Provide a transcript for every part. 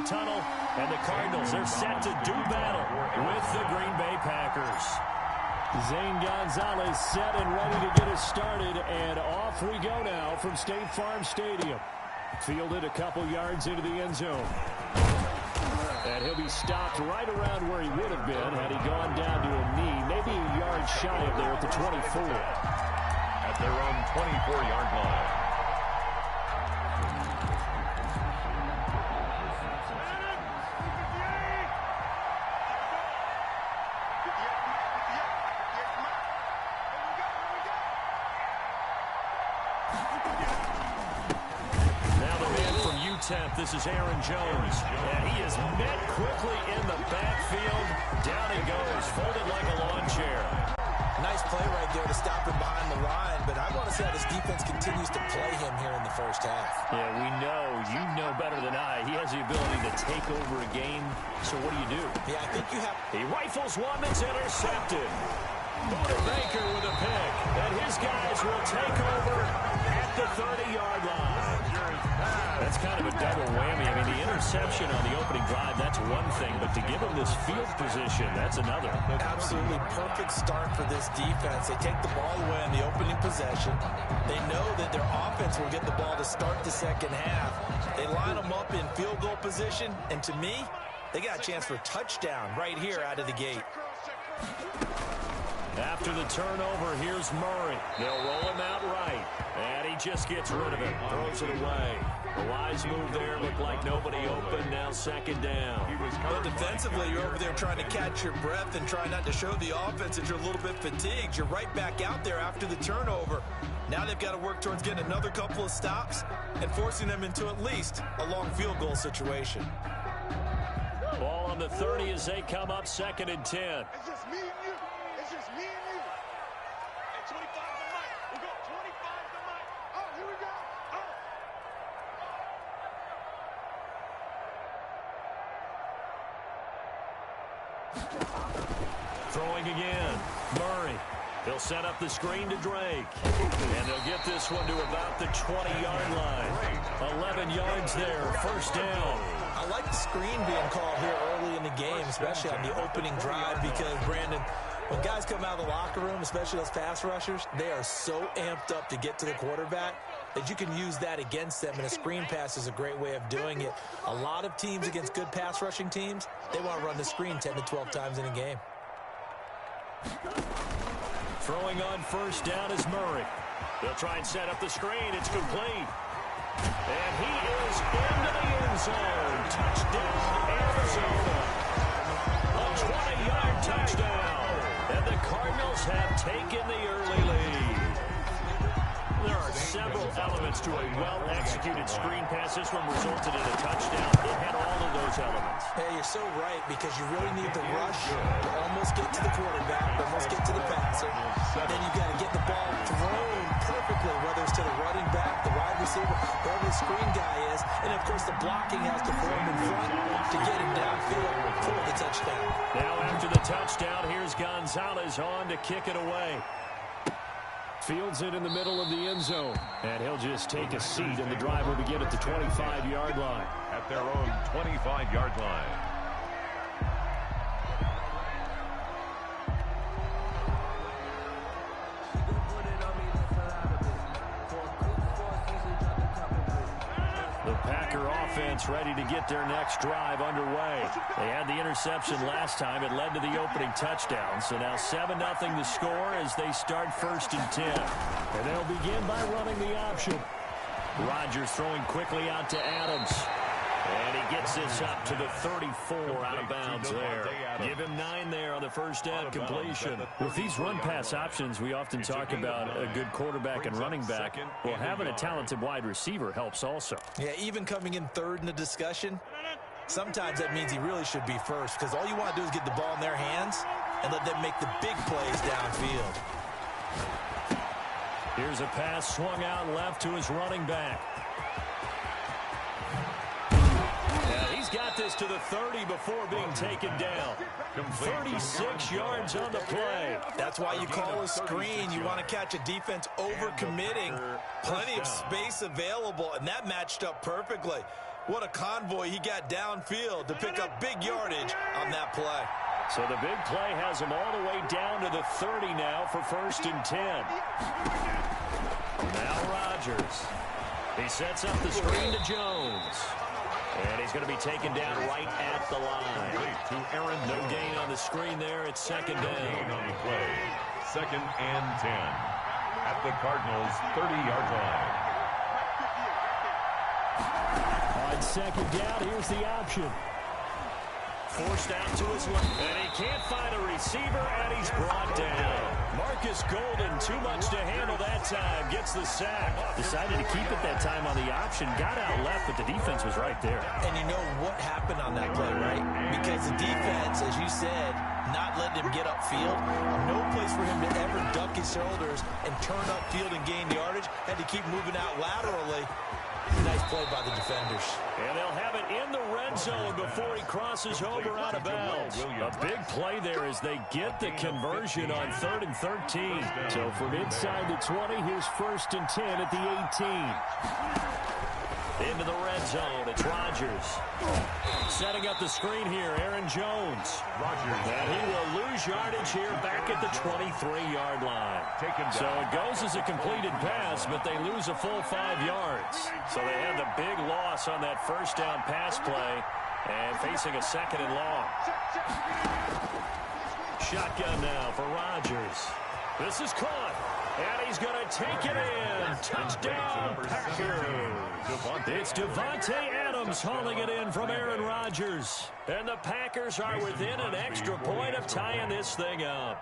the tunnel, and the Cardinals are set to do battle with the Green Bay Packers. Zane Gonzalez set and ready to get us started, and off we go now from State Farm Stadium. Fielded a couple yards into the end zone. And he'll be stopped right around where he would have been had he gone down to a knee, maybe a yard shy of there at the 24. At their own 24-yard line. This is Aaron Jones, and he is met quickly in the backfield. Down he goes, folded like a lawn chair. Nice play right there to stop him behind the line, but I want to see how this defense continues to play him here in the first half. Yeah, we know. You know better than I. He has the ability to take over a game, so what do? Yeah, I think you have... He rifles one that's intercepted. Buda Baker with a pick, and his guys will take over at the 30-yard line. That's kind of a double whammy. I mean, the interception on the opening drive, that's one thing, but to give him this field position, that's another. Absolutely perfect start for this defense. They take the ball away on the opening possession. They know that their offense will get the ball to start the second half. They line them up in field goal position, and to me, they got a chance for a touchdown right here out of the gate. After the turnover, here's Murray. They'll roll him out right, and he just gets rid of it, throws it away. A wise move there, looked like nobody open, now second down. But defensively, you're over there trying to catch your breath and try not to show the offense that you're a little bit fatigued. You're right back out there after the turnover. Now they've got to work towards getting another couple of stops and forcing them into at least a long field goal situation. Ball on the 30 as they come up second and 10. It's just me and you. It's just me and you. Hey, 25 to Mike. We go 25 to Mike. Oh, here we go. Throwing again. Murray. He'll set up the screen to Drake. And they'll get this one to about the 20-yard line. 11 yards there. First down. I like the screen being called here early in the game, especially on the opening drive, because, Brandon, when guys come out of the locker room, especially those pass rushers, they are so amped up to get to the quarterback that you can use that against them, and a screen pass is a great way of doing it. A lot of teams against good pass rushing teams, they want to run the screen 10 to 12 times in a game. Throwing on first down is Murray. They'll try and set up the screen. It's complete. And he is into the end zone. Touchdown, Arizona. A 20-yard touchdown. And the Cardinals have taken the early lead. There are several elements to a well-executed screen pass. This one resulted in a touchdown. It had all of those elements. Hey, you're so right, because you really need the rush to almost get to the quarterback, almost get to the passer. Then you got to get the ball thrown perfectly, whether it's to the running back, the wide receiver, whoever the screen guy is. And, of course, the blocking has to form in front to get him downfield for the touchdown. Now after the touchdown, here's Gonzalez on to kick it away. Fields it in the middle of the end zone. And he'll just take a seat, and the drive will begin at the 25-yard line. At their own 25-yard line. The Packer offense ready to get their next drive underway. They had the interception last time. It led to the opening touchdown. So now 7-0 the score as they start first and 10. And they'll begin by running the option. Rodgers throwing quickly out to Adams. And he gets this up to the 34 out of bounds there. Give him 9 there on the first down completion. With these run-pass options, we often talk about a good quarterback and running back. Well, having a talented wide receiver helps also. Yeah, even coming in third in the discussion, sometimes that means he really should be first, because all you want to do is get the ball in their hands and let them make the big plays downfield. Here's a pass swung out left to his running back. He's got this to the 30 before being taken down. 36 yards on the play. That's why you call a screen. You want to catch a defense over-committing. Plenty of space available, and that matched up perfectly. What a convoy he got downfield to pick up big yardage on that play. So the big play has him all the way down to the 30 now for 1st and 10. Now Rodgers. He sets up the screen to Jones. And he's going to be taken down right at the line. No gain on the screen there. It's 2nd down. On the play. 2nd and 10. At the Cardinals' 30-yard line. On 2nd down, here's the option. Forced out to his left. And he can't find a receiver, and he's brought down. Marcus Golden, too much to handle that time. Gets the sack. Decided to keep it that time on the option. Got out left, but the defense was right there. And you know what happened on that play, right? Because the defense, as you said, not letting him get upfield. No place for him to ever duck his shoulders and turn upfield and gain yardage. Had to keep moving out laterally. Nice play by the defenders. And they'll have it in the red zone before he crosses over out of bounds. A big play there as they get the conversion on 3rd and 13. So from inside the 20, here's 1st and 10 at the 18. Into the red zone, it's Rodgers. Setting up the screen here, Aaron Jones. And he will lose yardage here back at the 23-yard line. So it goes as a completed pass, but they lose a full 5 yards. So they have the big loss on that 1st down pass play and facing a 2nd and long. Shotgun now for Rodgers. This is caught. And he's going to take it in. Touchdown, Packers. It's Devontae Adams hauling it in from Aaron Rodgers. And the Packers are within an extra point of tying this thing up.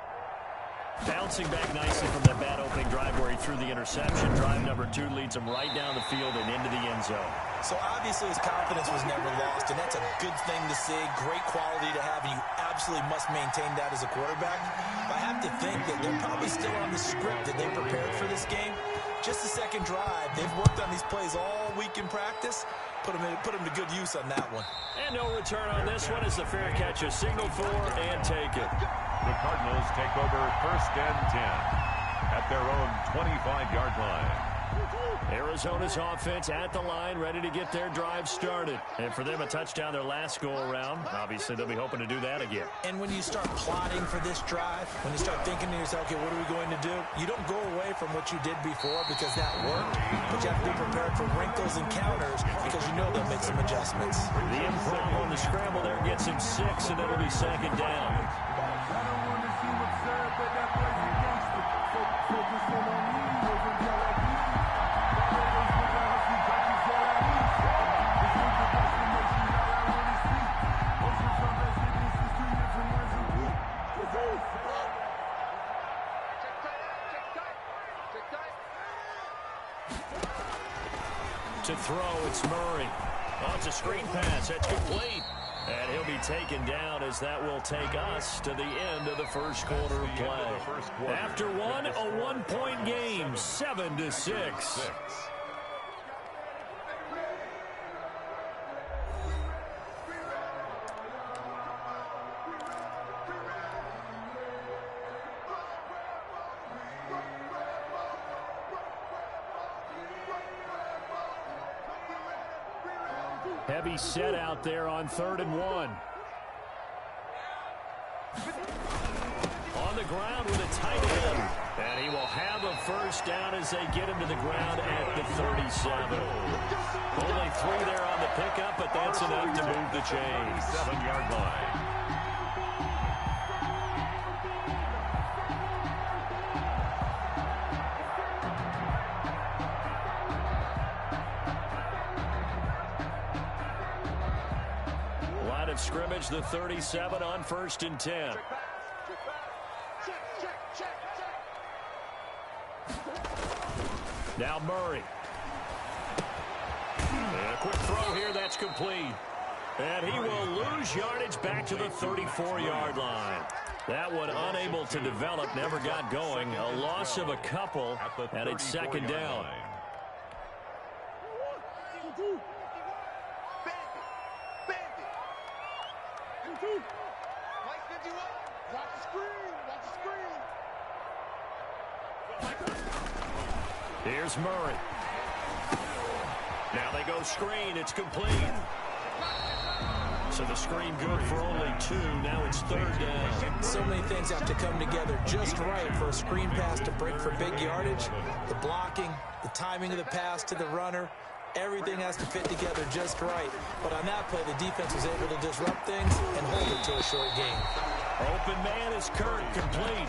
Bouncing back nicely from that bad opening drive where he threw the interception. Drive number 2 leads him right down the field and into the end zone. So obviously his confidence was never lost, and that's a good thing to see. Great quality to have, and you absolutely must maintain that as a quarterback. I have to think that they're probably still on the script that they prepared for this game. Just the 2nd drive. They've worked on these plays all week in practice. Put them to good use on that one. And no return on this one as the fair catch is signaled for and taken. The Cardinals take over 1st and 10 at their own 25-yard line. Arizona's offense at the line, ready to get their drive started. And for them, a touchdown their last go-around. Obviously, they'll be hoping to do that again. And when you start plotting for this drive, when you start thinking to yourself, okay, what are we going to do? You don't go away from what you did before because that worked, but you have to be prepared for wrinkles and counters because you know they'll make some adjustments. The improv on the scramble there gets him 6, and it'll be 2nd down. To throw, it's Murray. Oh, it's a screen pass. That's complete. And he'll be taken down as that will take us to the end of the 1st quarter of play. After one, a 1-point game, 7-6. Heavy set out there on 3rd and 1. On the ground with a tight end. And he will have a 1st down as they get him to the ground at the 37. Only 3 there on the pickup, but that's enough to move the chains. 7-yard line. Scrimmage, the 37 on 1st and 10. Now Murray. And a quick throw here, that's complete. And he will lose yardage back to the 34-yard line. That one unable to develop, never got going. A loss of a couple, and it's 2nd down. Here's Murray. Now they go screen. It's complete. So the screen good for only 2. Now it's 3rd down. So many things have to come together just right for a screen pass to break for big yardage. The blocking, the timing of the pass to the runner, everything has to fit together just right. But on that play, the defense was able to disrupt things and hold it to a short gain. Open man is Kirk, complete.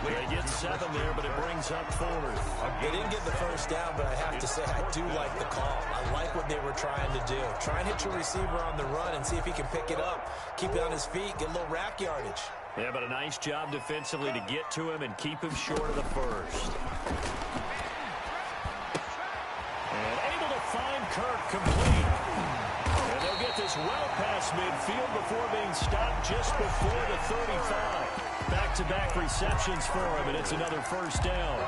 They get 7 there, but it brings up 4th. They didn't get the first down, but I have to say I do like the call. I like what they were trying to do. Try and hit your receiver on the run and see if he can pick it up. Keep it on his feet, get a little rack yardage. Yeah, but a nice job defensively to get to him and keep him short of the first. And able to find Kirk, complete. And they'll get this well past midfield before being stopped just before the 35. Back-to-back receptions for him, and it's another first down.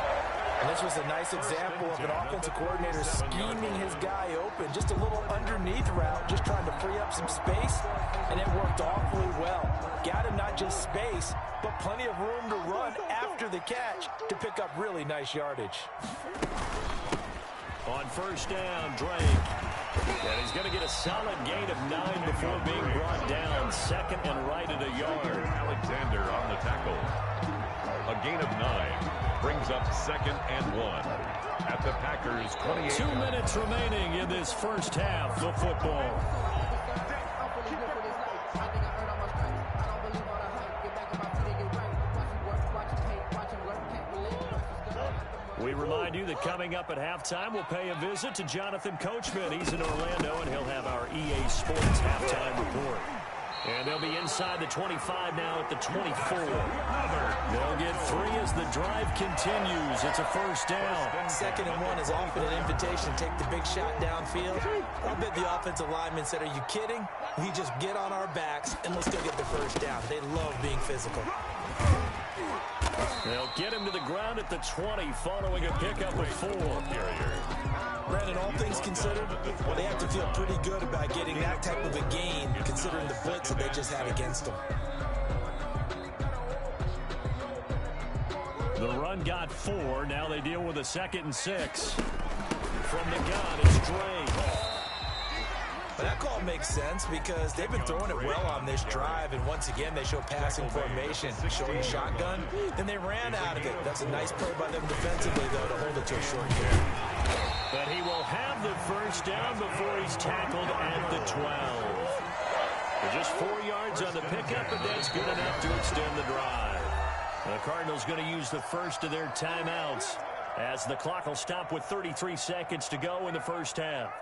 And this was a nice example of an offensive coordinator scheming his guy open. Just a little underneath route, just trying to free up some space, and it worked awfully well. Got him not just space, but plenty of room to run after the catch to pick up really nice yardage. On first down, Drake. And he's going to get a solid gain of 9 before being brought down. 2nd and right at a yard. Alexander on the tackle. A gain of 9 brings up 2nd and 1 at the Packers' 28. 2 minutes remaining in this first half of football. We remind you that coming up at halftime, we'll pay a visit to Jonathan Coachman. He's in Orlando, and he'll have our EA Sports halftime report. And they'll be inside the 25 now at the 24. They'll get 3 as the drive continues. It's a first down. 2nd and 1 is often an invitation to take the big shot downfield. I bet the offensive lineman said, "Are you kidding? We just get on our backs and let's go get the first down." They love being physical. They'll get him to the ground at the 20 following a pickup of 4. Brandon, all things considered, they have to feel pretty good about getting that type of a gain, considering the blitz that they just had against them. The run got 4. Now they deal with a 2nd and 6. From the gun, it's Drake. But that call makes sense because they've been throwing it well on this drive, and once again they show passing formation, showing shotgun, then they ran out of it. That's a nice play by them defensively, though, to hold it to a short game. But he will have the first down before he's tackled at the 12. Just 4 yards on the pickup, but that's good enough to extend the drive. The Cardinals going to use the first of their timeouts as the clock will stop with 33 seconds to go in the first half.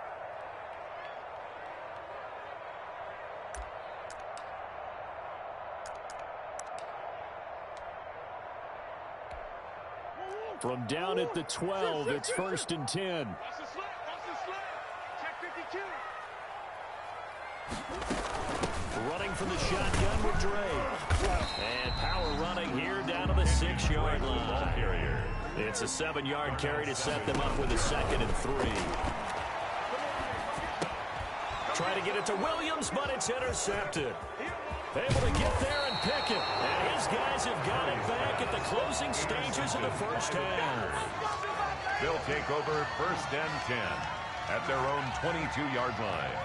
From down at the 12, it's 1st and 10. Watch the slip. Watch the slip. Check 52. Running from the shotgun with Drake. And power running here down to the 6-yard line. It's a 7-yard carry to set them up with a 2nd and 3. Try to get it to Williams, but it's intercepted. Able to get there and pick it. And his guys have got it back at the closing stages of the first half. They'll take over 1st and 10 at their own 22-yard line.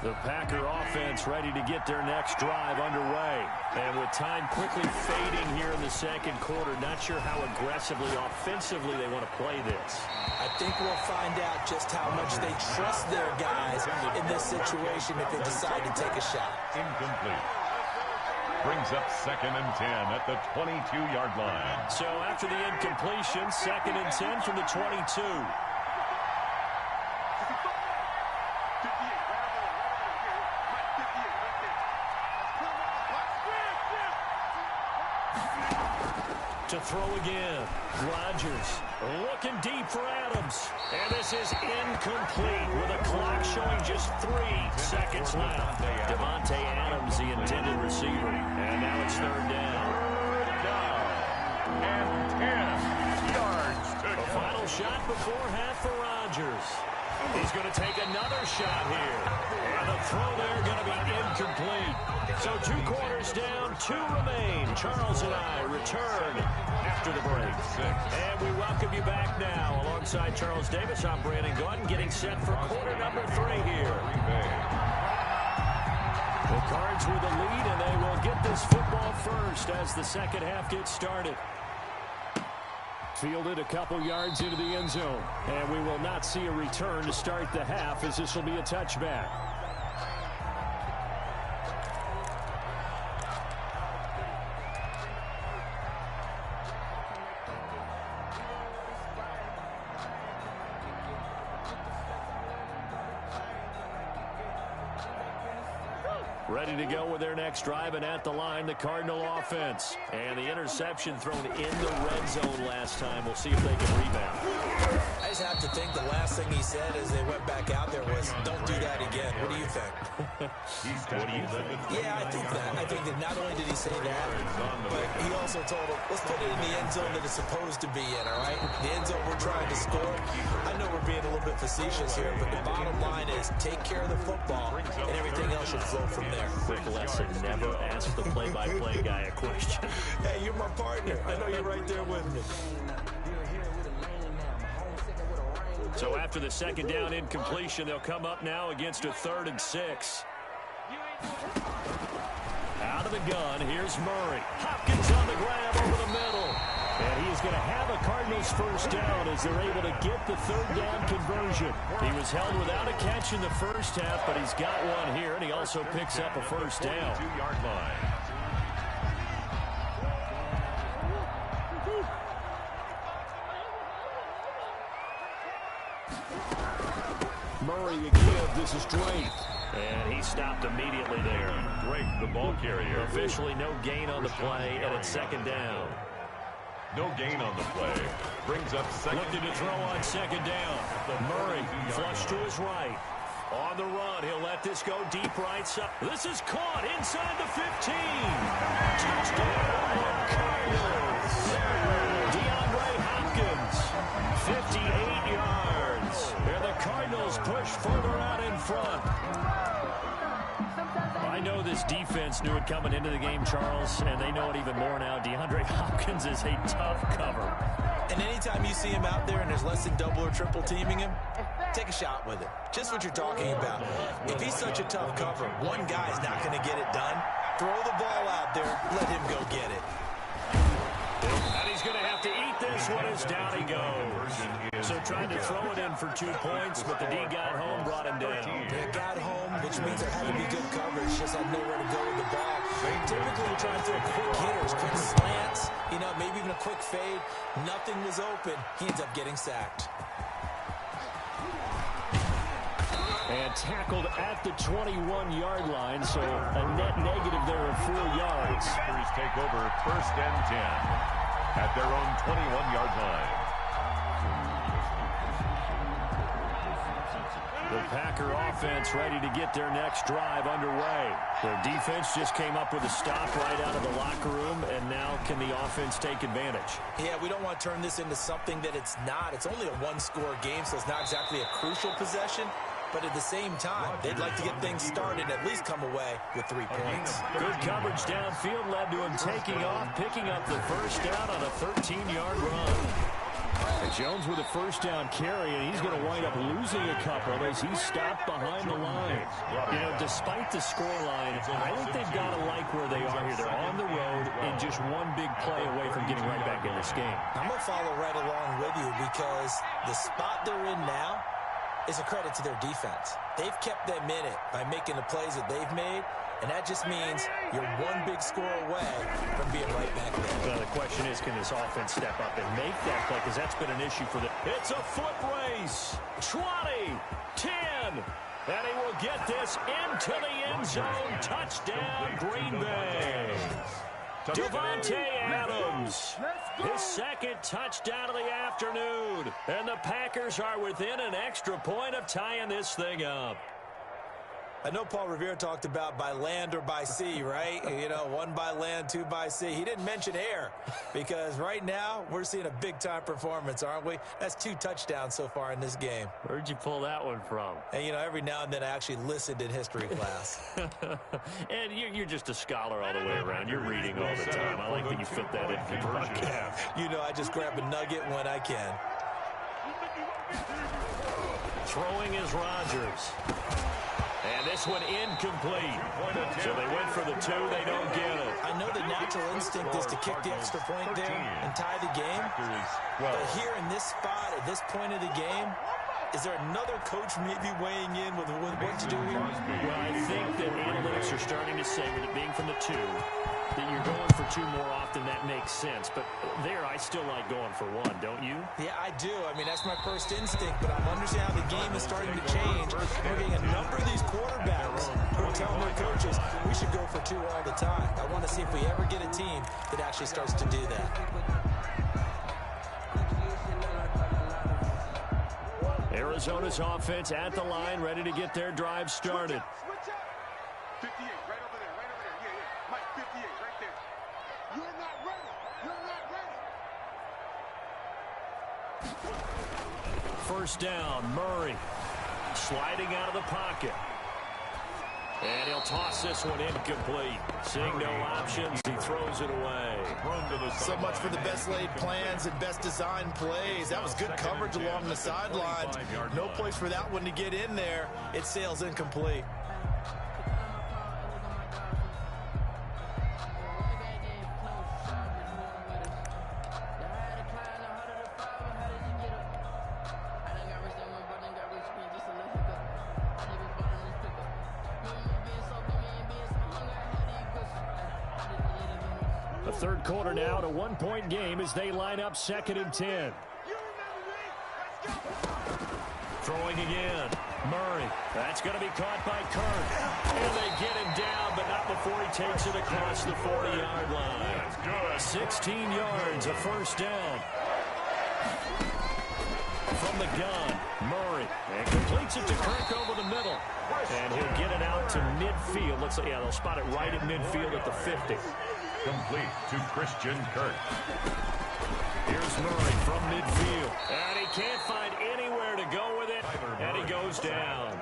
The Packer offense ready to get their next drive underway. And with time quickly fading here in the 2nd quarter, not sure how aggressively, offensively they want to play this. I think we'll find out just how much they trust their guys in this situation if they decide to take a shot. Incomplete. Brings up 2nd and 10 at the 22-yard line. So after the incompletion, 2nd and 10 from the 22. To throw again. Rodgers looking deep for Adams. And this is incomplete with a clock showing just 3 seconds left. Devontae Adams, the intended receiver. And now it's 3rd down. And 10 yards to A final shot before half for Rodgers. He's going to take another shot here. And the throw there going to be incomplete. So 2 quarters down, 2 remain. Charles and I return after the break. And we welcome you back now. Alongside Charles Davis, I'm Brandon Gaudin, getting set for quarter number 3 here. The Cards with the lead, and they will get this football first as the second half gets started. Fielded a couple yards into the end zone. And we will not see a return to start the half, as this will be a touchback. Ready to go with their next drive, and at the line, the Cardinal offense. And the interception thrown in the red zone last time. We'll see if they can rebound. I just have to think the last thing he said as they went back out there was, don't do that again. What do you think? What do you think? Yeah, I think that. I think that not only did he say that, but he also told him, let's put it in the end zone that it's supposed to be in, all right? The end zone we're trying to score. I know we're being a little bit facetious here, but the bottom line is take care of the football, and everything else should flow from there. Quick lesson, never ask the play-by-play guy a question. Hey, you're my partner. I know you're right there with me. So after the second down incompletion, they'll come up now against a 3rd and 6. Out of the gun, here's Murray. Hopkins on the grab over the middle. And he's going to have a Cardinals first down as they're able to get the 3rd down conversion. He was held without a catch in the first half, but he's got one here, and he also picks up a first down. 2-yard line. Murray again, this is Drake. And he stopped immediately there. Drake, the ball carrier. Officially no gain on the play, and it's second down. No gain on the play. Brings up second. Looking to throw on second down. Murray flush to his right. On the run, he'll let this go deep right side. This is caught inside the 15. Touchdown, Cardinals. DeAndre Hopkins, 58 yards. And the Cardinals push further out in front. I know this defense knew it coming into the game, Charles, and they know it even more now. DeAndre Hopkins is a tough cover. And anytime you see him out there and there's less than double or triple teaming him, take a shot with it. Just what you're talking about. If he's such a tough cover, one guy's not going to get it done. Throw the ball out there. Let him go get it. And he's going to have to eat this one as down he goes. So trying to throw it in for 2 points, but the D got home, brought him down. They got home, which means there had to be good coverage. Just had nowhere to go with the ball. Typically, you're trying to throw quick hitters, quick slants, maybe even a quick fade. Nothing was open. He ends up getting sacked. And tackled at the 21-yard line, so a net negative there of 4 yards. Packers take over 1st and 10 at their own 21-yard line. The Packer offense ready to get their next drive underway. Their defense just came up with a stop right out of the locker room, and now can the offense take advantage? Yeah, we don't want to turn this into something that it's not. It's only a 1-score game, so it's not exactly a crucial possession. But at the same time, they'd like to get things started and at least come away with 3 points. Good coverage downfield led to him taking off, picking up the first down on a 13-yard run. And Jones with a first down carry, and he's going to wind up losing a couple as he's stopped behind the line. Despite the scoreline, I think they've got to like where they are here. They're on the road and just one big play away from getting right back in this game. I'm going to follow right along with you because the spot they're in now is a credit to their defense. They've kept them in it by making the plays that they've made, and that just means you're one big score away from being right back there. Well, the question is, can this offense step up and make that play? Because that's been an issue for them. It's a foot race. 20, 10, and he will get this into the end zone. Touchdown, Green Bay. Devontae Adams, his second touchdown of the afternoon. And the Packers are within an extra point of tying this thing up. I know Paul Revere talked about by land or by sea, right? You know, 1 by land, 2 by sea. He didn't mention air because right now we're seeing a big-time performance, aren't we? That's 2 touchdowns so far in this game. Where'd you pull that one from? And, you know, every now and then I actually listened in history class. And you're just a scholar all the way around. You're reading all the time. I like that you fit that in for your podcast. You know, I just grab a nugget when I can. Throwing is Rodgers. And this one incomplete. So they went for the 2. They don't get it. I know the natural instinct is to kick the extra point there and tie the game. But here in this spot, at this point of the game, is there another coach maybe weighing in with what to do here? Well, I think that analytics are starting to say, with it being from the 2, that you're going for 2 more often. That makes sense. But there, I still like going for 1, don't you? Yeah, I do. I mean, that's my first instinct. But I'm understanding how the game is starting to change. We're getting a number of these quarterbacks who are telling their coaches, we should go for 2 all the time. I want to see if we ever get a team that actually starts to do that. Arizona's offense at the line, ready to get their drive started. 58, right over there, right over there. Yeah. Mike, 58, right there. You're not ready. You're not ready. First down, Murray sliding out of the pocket. And he'll toss this one incomplete. Seeing no options, he throws it away. So much for the best laid plans and best designed plays. That was good coverage along the sidelines. No place for that one to get in there. It sails incomplete. The third quarter now, at a 1-point game as they line up 2nd and 10. Throwing again. Murray. That's going to be caught by Kirk. And they get him down, but not before he takes it across the 40-yard line. 16 yards, a first down. From the gun, Murray. And completes it to Kirk over the middle. And he'll get it out to midfield. Let's say, yeah, they'll spot it right at midfield at the 50. Complete to Christian Kirk. Here's Murray from midfield. And he can't find anywhere to go with it. And he goes down.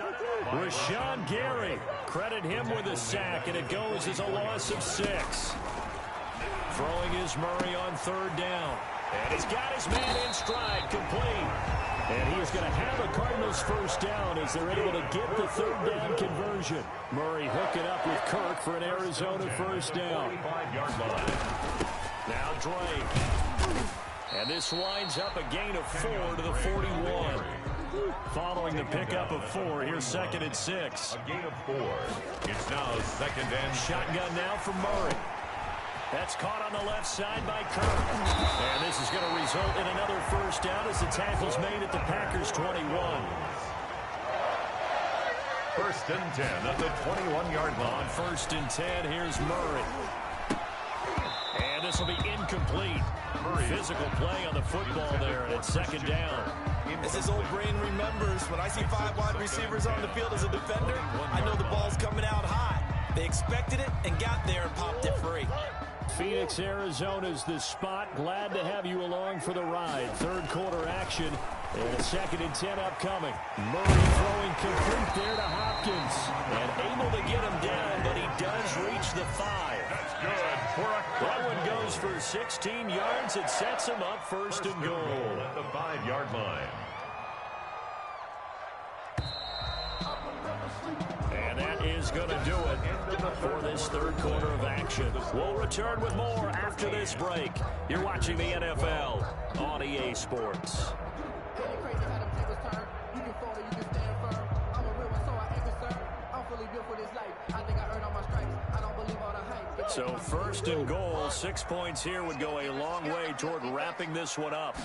Rashawn Gary. Credit him with a sack, and it goes as a loss of 6. Throwing is Murray on 3rd down. And he's got his man in stride, complete. And he's going to have a Cardinals first down as they're able to get the 3rd down conversion. Murray hooking up with Kirk for an Arizona first down. Now Drake. And this winds up a gain of 4 to the 41. Following the pickup of 4, here's 2nd and 6. A gain of 4. It's now 2nd and shotgun now from Murray. That's caught on the left side by Kirk. And this is going to result in another first down as the tackle's made at the Packers' 21. 1st and 10 at the 21-yard line. On 1st and 10, here's Murray. And this will be incomplete. Physical play on the football there, and it's 2nd down. As his old brain remembers, when I see 5 wide receivers on the field as a defender, I know the ball's coming out high. They expected it and got there and popped it free. Phoenix, Arizona's the spot. Glad to have you along for the ride. 3rd quarter action and a 2nd and 10 upcoming. Murray throwing complete there to Hopkins. And able to get him down, but he does reach the 5. That's good for a That one goes for 16 yards. It sets him up first and goal at the 5-yard line. And that is going to do it for this 3rd quarter of action. We'll return with more after this break. You're watching the NFL on EA Sports. So 1st and goal, 6 points here would go a long way toward wrapping this one up.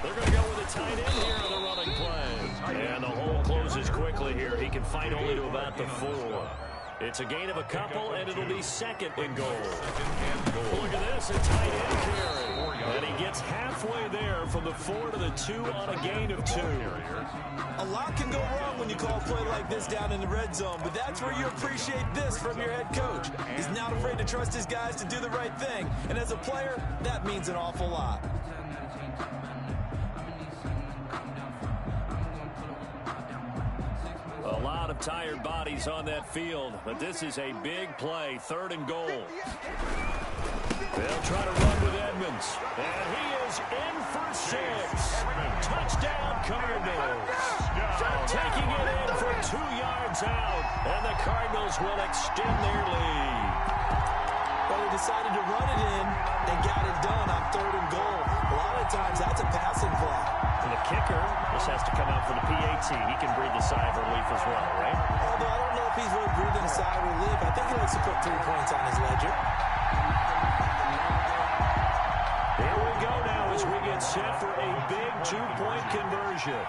They're going to go with a tight end here on the running play. And the hole closes quickly here. He can fight only to about the 4. It's a gain of a couple, and it'll be 2nd and goal. Look at this, a tight end carry. And he gets half halfway there from the 4 to the 2 on a gain of 2. A lot can go wrong when you call a play like this down in the red zone, but that's where you appreciate this from your head coach. He's not afraid to trust his guys to do the right thing, and as a player, that means an awful lot. A lot of tired bodies on that field, but this is a big play, 3rd and goal. They'll try to run with Edmonds, and he is in for 6. Touchdown, Cardinals. Taking it in from 2 yards out, and the Cardinals will extend their lead. Well, they decided to run it in and got it done on 3rd and goal. A lot of times, that's a passing play. And the kicker, this has to come out for the PAT. He can breathe a sigh of relief as well, right? Although I don't know if he's really breathing a sigh of relief. I think he likes to put 3 points on his ledger. Here we go now as we get set for a big 2-point conversion.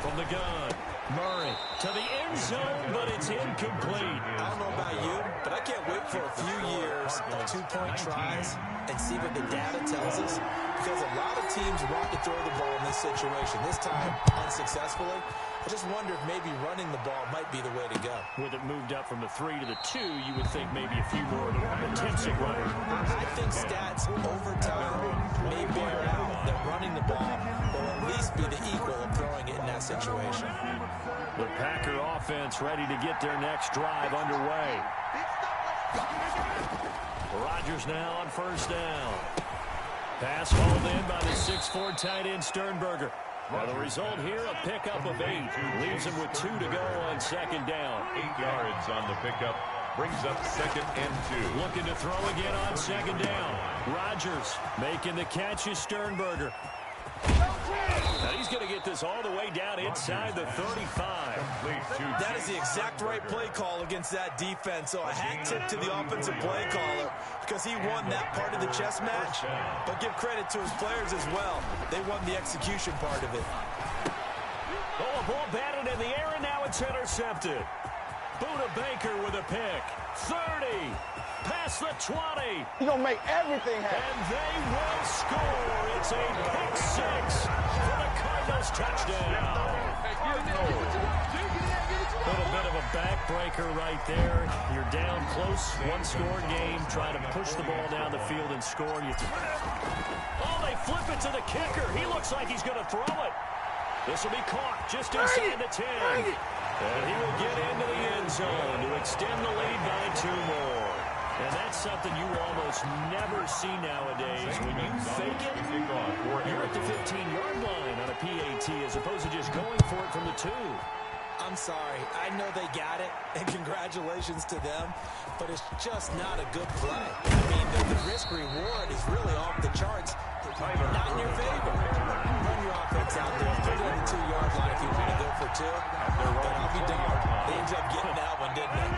From the gun, Murray to the end zone, but it's incomplete. I don't know about you, but I can't wait for a few years of 2-point tries and see what the data tells us, because a lot of teams want to throw the ball in this situation. This time, unsuccessfully. I just wonder if maybe running the ball might be the way to go. With it moved up from the 3 to the 2, you would think maybe a few more attempts at running. I think stats over time may bear out that running the ball will at least be the equal of throwing it in that situation. The Packer offense ready to get their next drive underway. Rodgers now on 1st down. Pass hauled in by the 6'4" tight end Sternberger. Well, the result here, a pickup of 8. Leaves him with 2 to go on 2nd down. 8 yards on the pickup. Brings up 2nd and 2. Looking to throw again on 2nd down. Rodgers making the catch is Sternberger. Now he's going to get this all the way down inside the 35. That is the exact right play call against that defense. So a hat tip to the offensive play caller because he won that part of the chess match. But give credit to his players as well. They won the execution part of it. Oh, a ball batted in the air, and now it's intercepted. Buda Baker with a pick. 30. Past the 20. He's going to make everything happen. And they will score. It's a pick 6 for the Cardinals touchdown. A little bit of a backbreaker right there. You're down close, 1-score game, trying to push the ball down the field and score. Oh, they flip it to the kicker. He looks like he's going to throw it. This will be caught just inside the 10. And he will get into the end zone to extend the lead by 2 more. And that's something you almost never see nowadays. When you fake it, you're at the 15-yard line on a PAT as opposed to just going for it from the 2. I'm sorry. I know they got it, and congratulations to them, but it's just not a good play. I mean, the risk-reward is really off the charts. Not in your favor. Run your offense out there. Put it on the 2-yard line if you want to go for 2. But I'll be darned. They ended up getting that one, didn't they?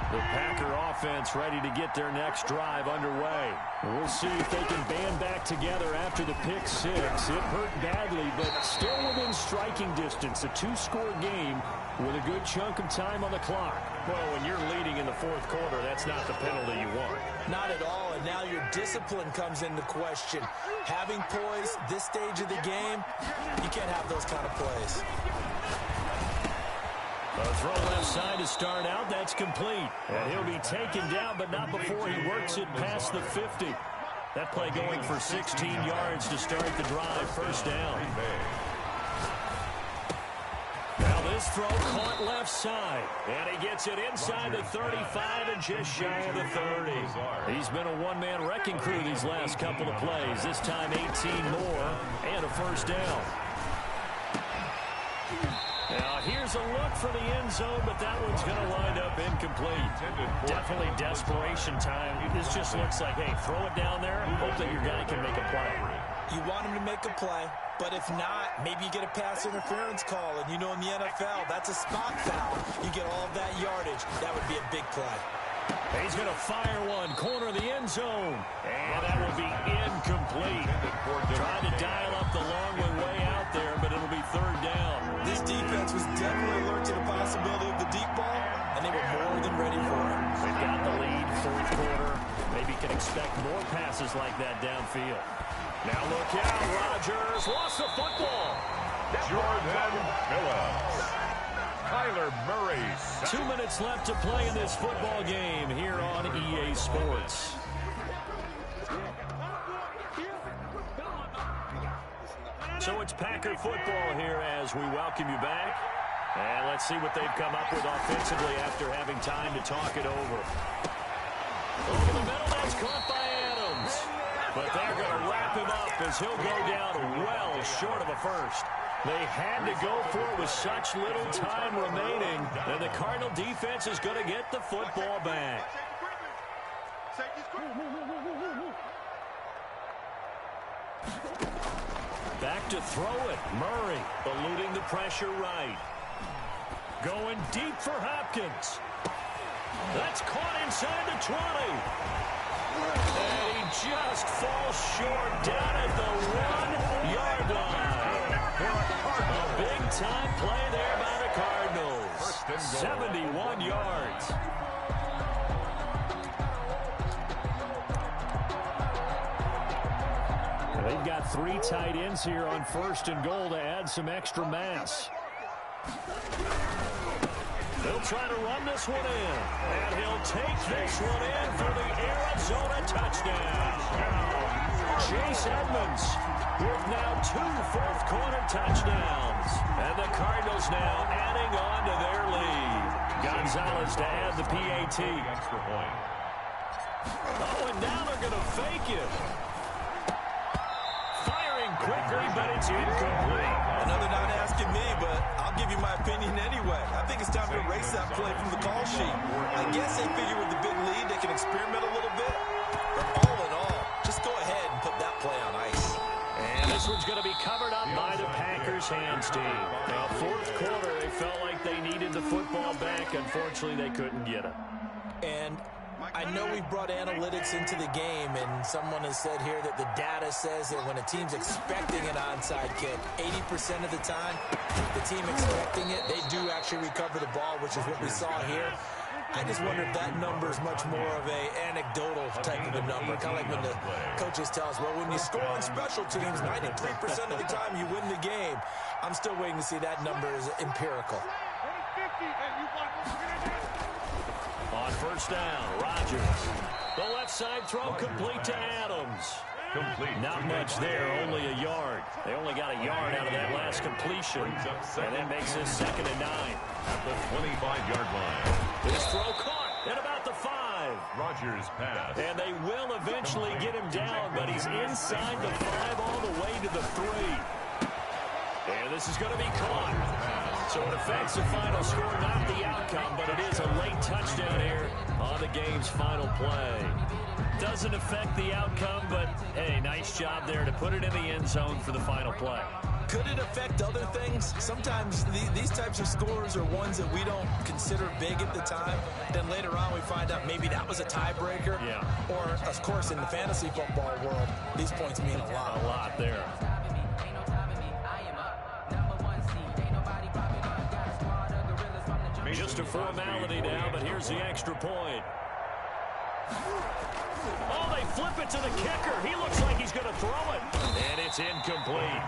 The Packer offense ready to get their next drive underway. We'll see if they can band back together after the pick 6. It hurt badly, but still within striking distance. A 2-score game with a good chunk of time on the clock. Well, when you're leading in the 4th quarter, that's not the penalty you want. Not at all, and now your discipline comes into question. Having poise this stage of the game, you can't have those kind of plays. A throw left side to start out. That's complete. And he'll be taken down, but not before he works it past the 50. That play going for 16 yards to start the drive. 1st down. Now this throw caught left side. And he gets it inside the 35 and just shy of the 30. He's been a one-man wrecking crew these last couple of plays. This time 18 more and a 1st down. Now, here's a look for the end zone, but that one's going to wind up incomplete. Definitely desperation time. This just looks like, hey, throw it down there, hope that your guy can make a play. You want him to make a play, but if not, maybe you get a pass interference call, and you know in the NFL, that's a spot foul. You get all of that yardage. That would be a big play. He's going to fire one, corner of the end zone, and that will be incomplete. Trying to dial up the long way out there, but it'll be 3rd down. This defense was definitely alert to the possibility of the deep ball, and they were more than ready for it. They've got the lead, 4th quarter. maybe can expect more passes like that downfield. Now look out, Rodgers lost the football. Jordan Phillips. Kyler Murray. 2 minutes left to play in this football game here on EA Sports. So it's Packer football here as we welcome you back. And let's see what they've come up with offensively after having time to talk it over. Over the middle, that's caught by Adams. But they're going to wrap him up as he'll go down well short of a first. They had to go for it with such little time remaining, and the Cardinal defense is going to get the football back. Back to throw it. Murray eluding the pressure right. Going deep for Hopkins. That's caught inside the 20. And he just falls short down at the 1-yard line. A big-time play there by the Cardinals. 71 yards. They've got 3 tight ends here on 1st and goal to add some extra mass. They'll try to run this one in. And he'll take this one in for the Arizona touchdown. Chase Edmonds with now 2 fourth-quarter touchdowns. And the Cardinals now adding on to their lead. Gonzalez to add the PAT. Extra point. Oh, and now they're going to fake it. Firing quickly, but it's incomplete. Another not asking me, but I'll give you my opinion anyway. I think it's time to erase that play from the call sheet. I guess they figure with the big lead they can experiment a little bit. But all in all, just go ahead and put that play on ice. And this one's going to be covered up by the Packers hands team. Now, 4th quarter, they felt like they needed the football back. Unfortunately, they couldn't get it. And I know we've brought analytics into the game, and someone has said here that the data says that when a team's expecting an onside kick, 80% of the time, the team expecting it, they do actually recover the ball, which is what we saw here. I just wonder if that number is much more of a anecdotal type of a number, kind of like when the coaches tell us, well, when you score on special teams, 93% of the time you win the game. I'm still waiting to see that number is empirical. On 1st down, Rodgers. The left side throw complete to Adams. Complete. Not much there, only a yard. They only got a yard out of that last completion. And that makes this 2nd and 9. At the 25-yard line. This throw caught at about the 5. Rodgers pass. And they will eventually get him down, but he's inside the 5 all the way to the 3. And this is going to be caught. So it affects the final score, not the outcome, but it is a late touchdown here on the game's final play. Doesn't affect the outcome, but, hey, nice job there to put it in the end zone for the final play. Could it affect other things? Sometimes these types of scores are ones that we don't consider big at the time. Then later on we find out maybe that was a tiebreaker. Yeah. Or, of course, in the fantasy football world, these points mean a lot. A lot there. Just a formality now, but here's the extra point. Oh, they flip it to the kicker. He looks like he's going to throw it. And it's incomplete.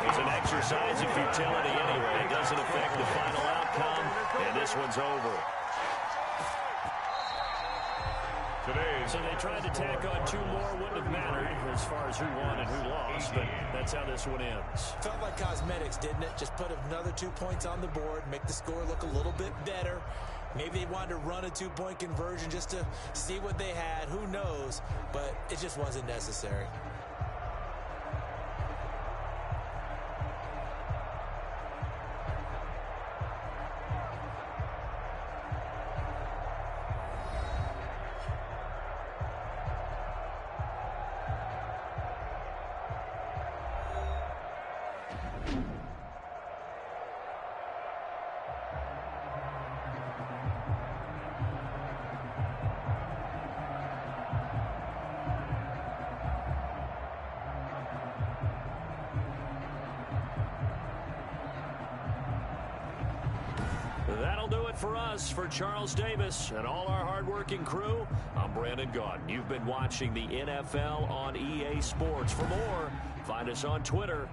It's an exercise of futility anyway. It doesn't affect the final outcome, and this one's over. So they tried to tack on 2 more. Wouldn't have mattered as far as who won and who lost, but that's how this one ends. Felt like cosmetics, didn't it? Just put another 2 points on the board, make the score look a little bit better. Maybe they wanted to run a 2-point conversion just to see what they had. Who knows? But it just wasn't necessary. That'll do it for us. For Charles Davis and all our hardworking crew, I'm Brandon Gaudin. You've been watching the NFL on EA Sports. For more, find us on Twitter